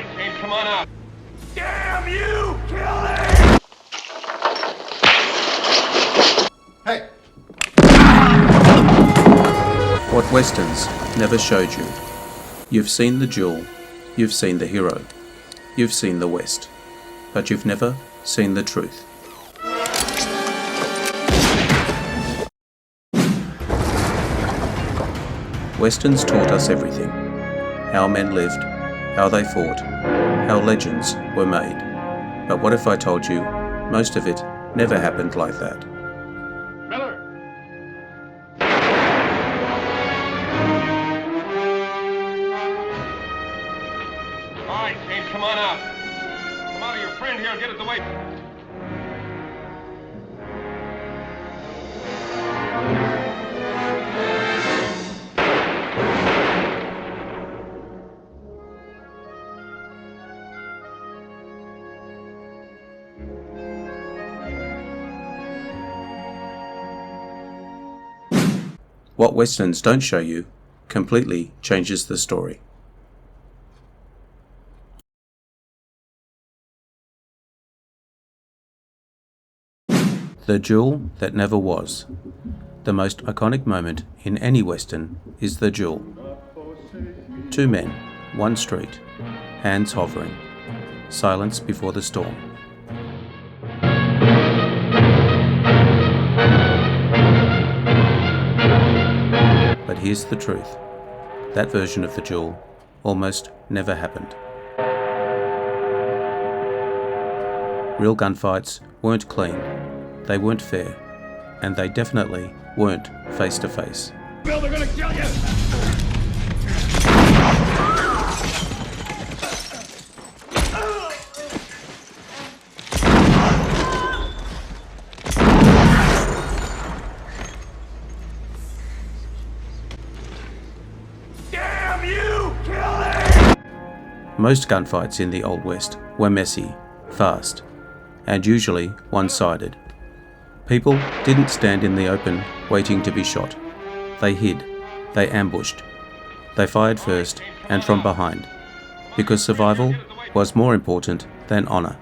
Alright, Kane, come on out. Damn you! Kill him! Hey! What Westerns never showed you. You've seen the duel, you've seen the hero, you've seen the West, but you've never seen the truth. Westerns taught us everything. How men lived, how they fought, how legends were made. But what if I told you most of it never happened like that? Miller! Alright, Kane, come on out. Come out of your friend here and get it the way. What Westerns don't show you completely changes the story. The duel that never was. The most iconic moment in any Western is the duel. Two men, one street, hands hovering, silence before the storm. But here's the truth. That version of the duel almost never happened. Real gunfights weren't clean, they weren't fair, and they definitely weren't face to face. Bill, they're gonna kill you! Damn you! Kill him! Most gunfights in the Old West were messy, fast, and usually one-sided. People didn't stand in the open waiting to be shot. They hid, they ambushed, they fired first and from behind, because survival was more important than honor.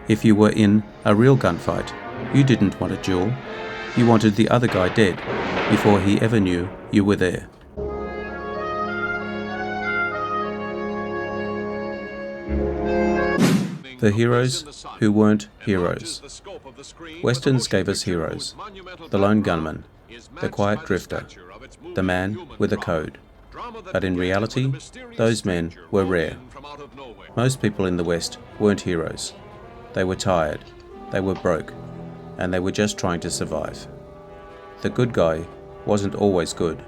If you were in a real gunfight, you didn't want a duel, you wanted the other guy dead before he ever knew you were there. The heroes who weren't heroes. Westerns gave us heroes. The lone gunman, the quiet drifter, the man with a code. But in reality, those men were rare. Most people in the West weren't heroes. They were tired, they were broke, and they were just trying to survive. The good guy wasn't always good,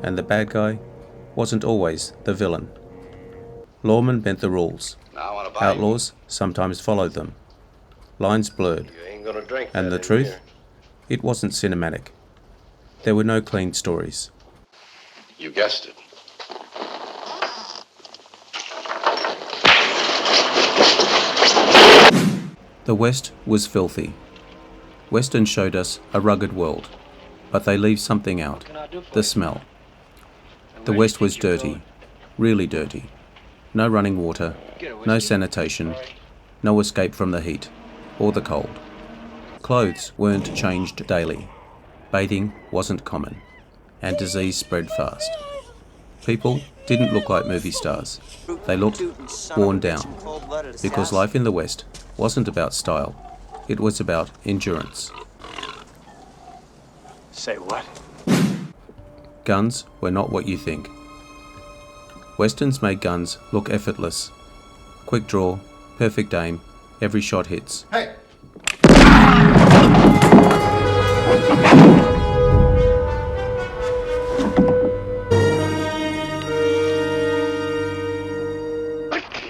and the bad guy wasn't always the villain. Lawmen bent the rules. Outlaws sometimes followed them. Lines blurred. And the truth? It wasn't cinematic. There were no clean stories. You guessed it. The West was filthy. Western showed us a rugged world, but they leave something out, the smell. The West was dirty, really dirty. No running water, no sanitation, no escape from the heat or the cold. Clothes weren't changed daily. Bathing wasn't common, and disease spread fast. People didn't look like movie stars. They looked worn down, because life in the West wasn't about style. It was about endurance. Say what? Guns were not what you think. Westerns made guns look effortless. Quick draw, perfect aim, every shot hits. Hey!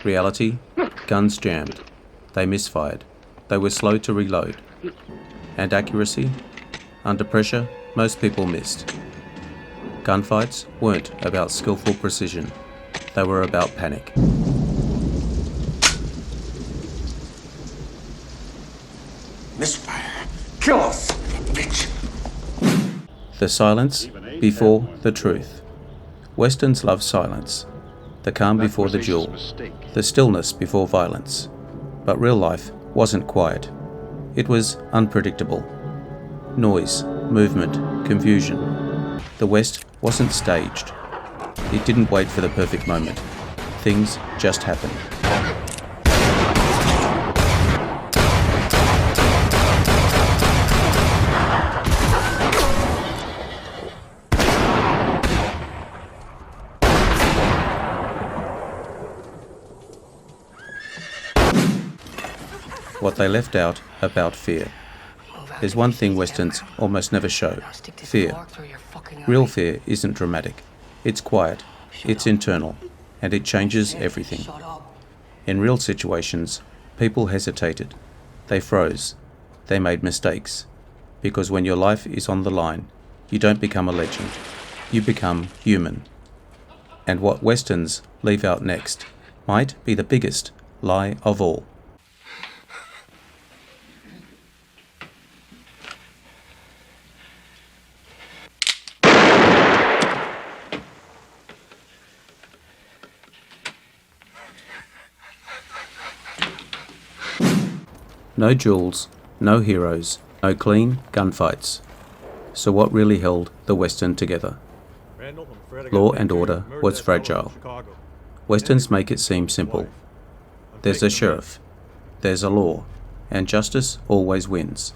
Reality, guns jammed. They misfired. They were slow to reload. And accuracy? Under pressure, most people missed. Gunfights weren't about skillful precision. They were about panic. Misfire! Kill us, bitch! The silence before the truth. Westerns love silence. the calm before the duel, the stillness before violence. But real life wasn't quiet. It was unpredictable. Noise, movement, confusion. The West wasn't staged. It didn't wait for the perfect moment. Things just happened. What they left out about fear. There's one thing Westerns almost never show: fear. Real fear isn't dramatic. It's quiet, it's internal, and it changes everything. In real situations, people hesitated. They froze. They made mistakes. Because when your life is on the line, you don't become a legend. You become human. And what Westerns leave out next might be the biggest lie of all. No duels, no heroes, no clean gunfights. So what really held the Western together? Law and order was fragile. Westerns make it seem simple. There's a sheriff, there's a law, and justice always wins.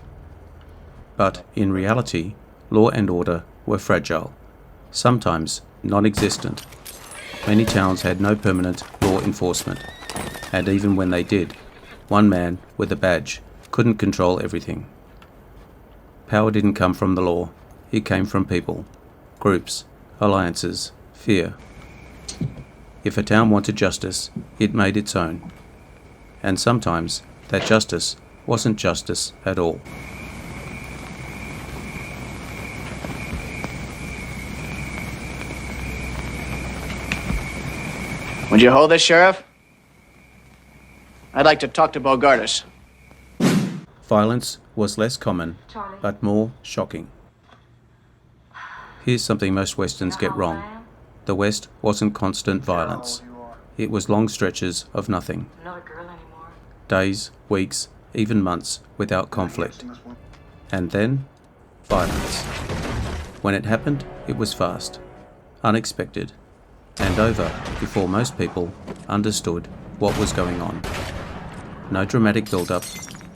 But in reality, law and order were fragile, sometimes non-existent. Many towns had no permanent law enforcement, and even when they did, one man with a badge couldn't control everything. Power didn't come from the law, it came from people, groups, alliances, fear. If a town wanted justice, it made its own. And sometimes that justice wasn't justice at all. Would you hold this, Sheriff? I'd like to talk to Bogardus. Violence was less common, but more shocking. Here's something most Westerns get wrong. The West wasn't constant violence. It was long stretches of nothing. Days, weeks, even months without conflict. And then, violence. When it happened, it was fast, unexpected, and over before most people understood what was going on. No dramatic build-up,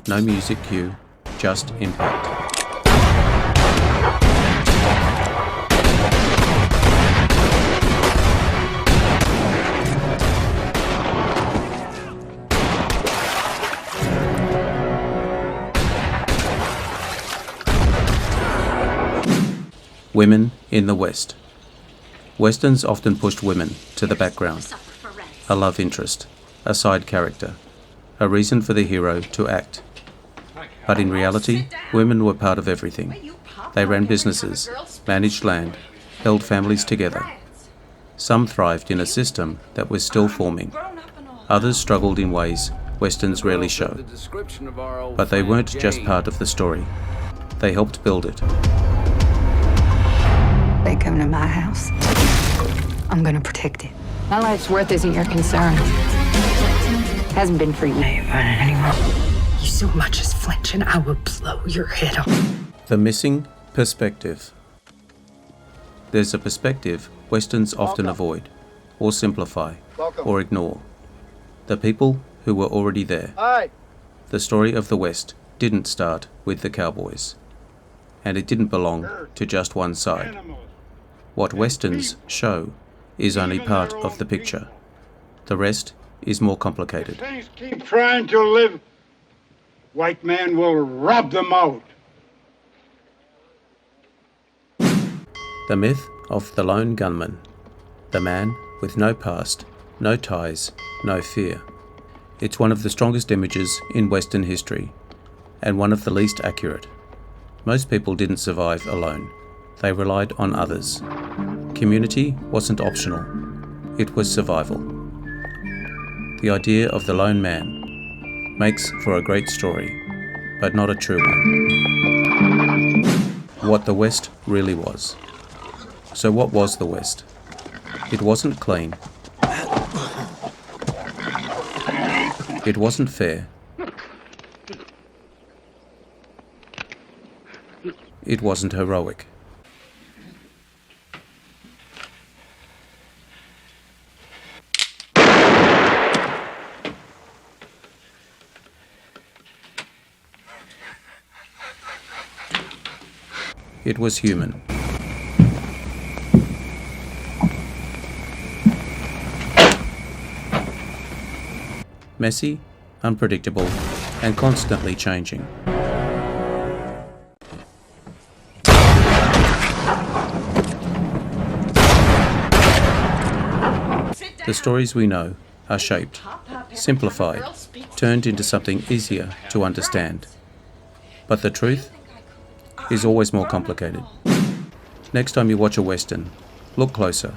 no music cue, just impact. Women in the West. Westerns often pushed women to the background. A love interest, a side character, a reason for the hero to act. But in reality, women were part of everything. They ran businesses, managed land, held families together. Some thrived in a system that was still forming. Others struggled in ways Westerns rarely show. But they weren't just part of the story. They helped build it. They come to my house. I'm gonna protect it. My life's worth isn't your concern. Hasn't been for you. I ain't running anymore. You so much as flinch and I will blow your head off. The missing perspective. There's a perspective Westerns often avoid, or simplify, or ignore. The people who were already there. The story of the West didn't start with the cowboys. And it didn't belong to just one side. What Westerns show is only part of the picture. The rest is more complicated. If things keep trying to live, white man will rob them out. The myth of the lone gunman. The man with no past, no ties, no fear. It's one of the strongest images in Western history, and one of the least accurate. Most people didn't survive alone. They relied on others. Community wasn't optional. It was survival. The idea of the lone man makes for a great story, but not a true one. What the West really was. So what was the West? It wasn't clean. It wasn't fair. It wasn't heroic. It was human. Messy, unpredictable, and constantly changing. The stories we know are shaped, simplified, turned into something easier to understand. But the truth is always more complicated. Next time you watch a Western, look closer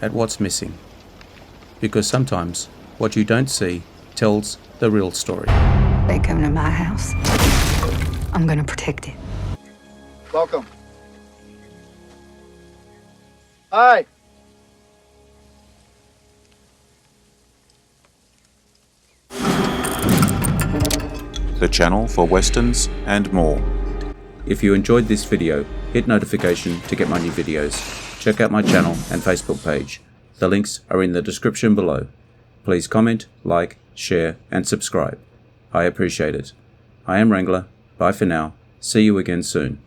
at what's missing. Because sometimes what you don't see tells the real story. They come to my house. I'm gonna protect it. Welcome. Hi. The channel for Westerns and more. If you enjoyed this video, hit notification to get my new videos. Check out my channel and Facebook page. The links are in the description below. Please comment, like, share, and subscribe. I appreciate it. I am Wrangler. Bye for now. See you again soon.